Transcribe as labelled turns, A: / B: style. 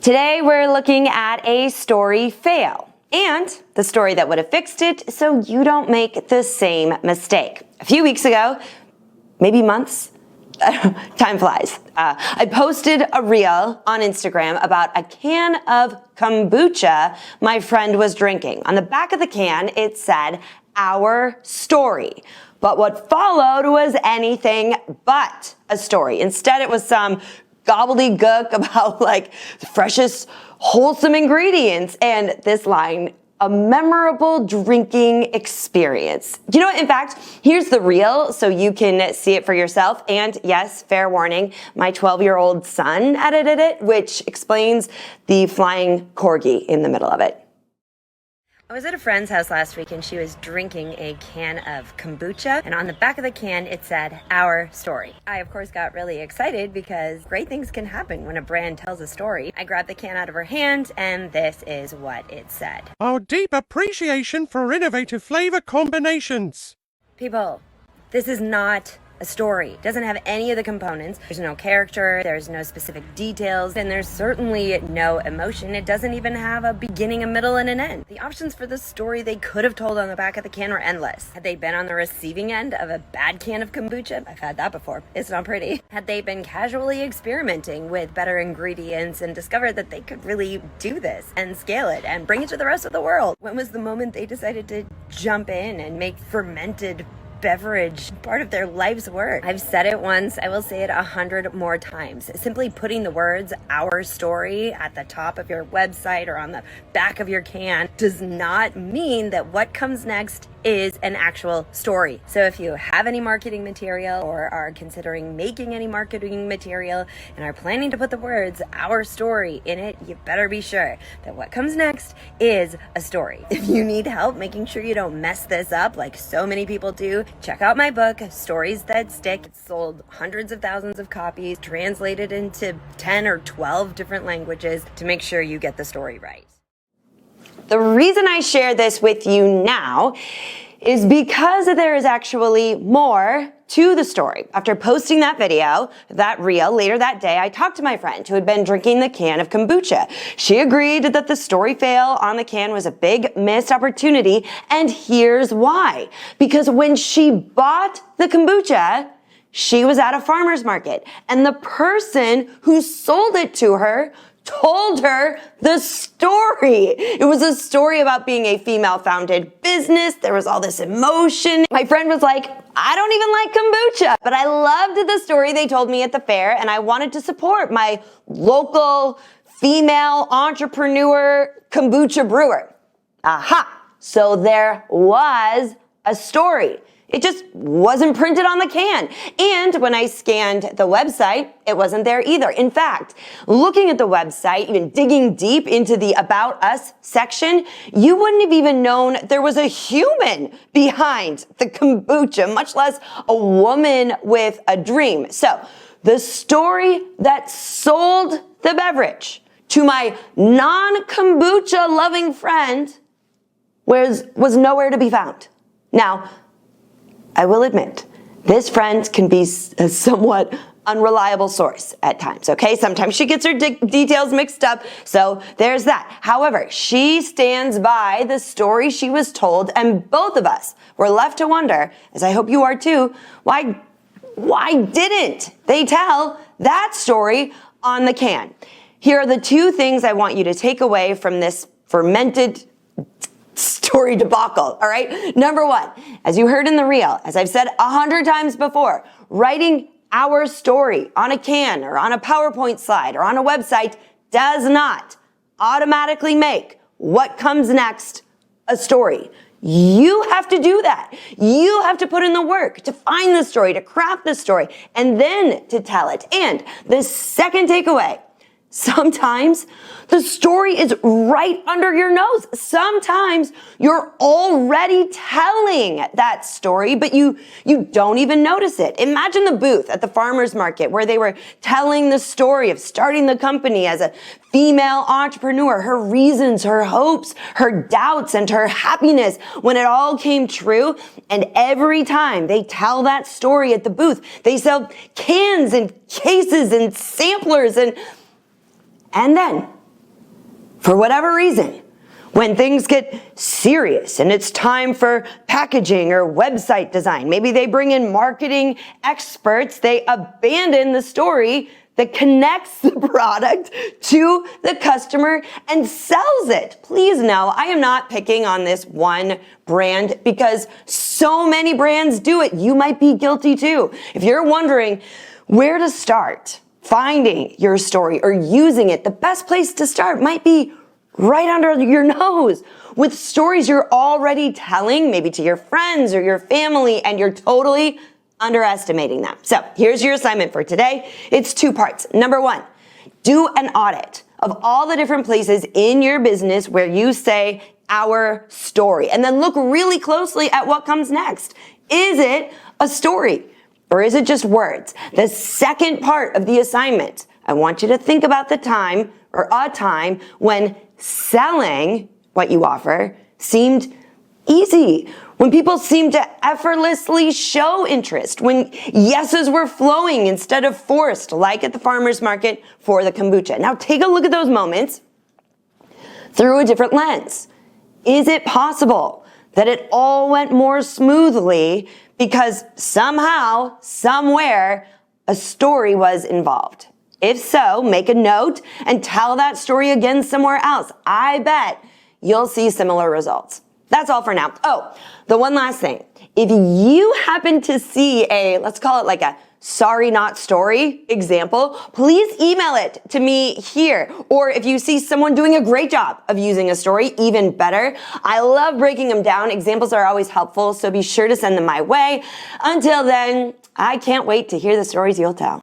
A: Today we're looking at a story fail and the story that would have fixed it so you don't make the same mistake. A few weeks ago, maybe months, time flies. I posted a reel on Instagram about a can of kombucha my friend was drinking. On the back of the can, it said, "Our story." But what followed was anything but a story. Instead, it was some gobbledygook about the freshest, wholesome ingredients. And this line, "a memorable drinking experience." You know what? In fact, here's the reel so you can see it for yourself. And yes, fair warning, my 12-year-old son edited it, which explains the flying corgi in the middle of it. I was at a friend's house last week and she was drinking a can of kombucha, and on the back of the can it said, "Our story." I of course got really excited because great things can happen when a brand tells a story. I grabbed the can out of her hand and this is what it said.
B: "Our deep appreciation for innovative flavor combinations."
A: People, this is not a story. It doesn't have any of the components. There's no character, there's no specific details, and there's certainly no emotion. It doesn't even have a beginning, a middle, and an end. The options for the story they could have told on the back of the can were endless. Had they been on the receiving end of a bad can of kombucha? I've had that before. It's not pretty. Had they been casually experimenting with better ingredients and discovered that they could really do this and scale it and bring it to the rest of the world? When was the moment they decided to jump in and make fermented beverage part of their life's work? I've said it once, I will say it 100 more times. Simply putting the words "our story" at the top of your website or on the back of your can does not mean that what comes next is an actual story. So if you have any marketing material or are considering making any marketing material and are planning to put the words "our story" in it, you better be sure that what comes next is a story. If you need help making sure you don't mess this up like so many people do, check out my book, Stories That Stick. It's sold hundreds of thousands of copies, translated into 10 or 12 different languages to make sure you get the story right. The reason I share this with you now is because there is actually more to the story. After posting that video, that reel, later that day, I talked to my friend who had been drinking the can of kombucha. She agreed that the story fail on the can was a big missed opportunity, and here's why. Because when she bought the kombucha, she was at a farmer's market, and the person who sold it to her told her the story. It was a story about being a female-founded business. There was all this emotion. My friend was like, "I don't even like kombucha, but I loved the story they told me at the fair, and I wanted to support my local female entrepreneur kombucha brewer." Aha! So there was a story. It just wasn't printed on the can. And when I scanned the website, it wasn't there either. In fact, looking at the website, even digging deep into the About Us section, you wouldn't have even known there was a human behind the kombucha, much less a woman with a dream. So the story that sold the beverage to my non-kombucha loving friend was nowhere to be found. Now, I will admit, this friend can be a somewhat unreliable source at times, okay? Sometimes she gets her details mixed up, so there's that. However, she stands by the story she was told, and both of us were left to wonder, as I hope you are too, why didn't they tell that story on the can? Here are the two things I want you to take away from this fermented story debacle, all right? Number one, as you heard in the reel, as I've said 100 times before, writing our story on a can or on a PowerPoint slide or on a website does not automatically make what comes next a story. You have to do that. You have to put in the work to find the story, to craft the story, and then to tell it. And the second takeaway, sometimes the story is right under your nose. Sometimes you're already telling that story, but you don't even notice it. Imagine the booth at the farmer's market where they were telling the story of starting the company as a female entrepreneur, her reasons, her hopes, her doubts, and her happiness when it all came true. And every time they tell that story at the booth, they sell cans and cases and samplers and then For whatever reason, when things get serious and it's time for packaging or website design, maybe they bring in marketing experts, they abandon the story that connects the product to the customer and sells it. Please know, I am not picking on this one brand because so many brands do it. You might be guilty too. If you're wondering where to start finding your story or using it, the best place to start might be right under your nose with stories you're already telling, maybe to your friends or your family, and you're totally underestimating them. So here's your assignment for today. It's 2 parts. Number 1, do an audit of all the different places in your business where you say our story, and then look really closely at what comes next. Is it a story or is it just words? The second part of the assignment, I want you to think about the time or a time when selling what you offer seemed easy, when people seemed to effortlessly show interest, when yeses were flowing instead of forced, like at the farmer's market for the kombucha. Now take a look at those moments through a different lens. Is it possible that it all went more smoothly because somehow, somewhere, a story was involved? If so, make a note and tell that story again somewhere else. I bet you'll see similar results. That's all for now. Oh, the one last thing. If you happen to see a, let's call it like a sorry not story example, please email it to me here. Or if you see someone doing a great job of using a story, even better. I love breaking them down. Examples are always helpful, so be sure to send them my way. Until then, I can't wait to hear the stories you'll tell.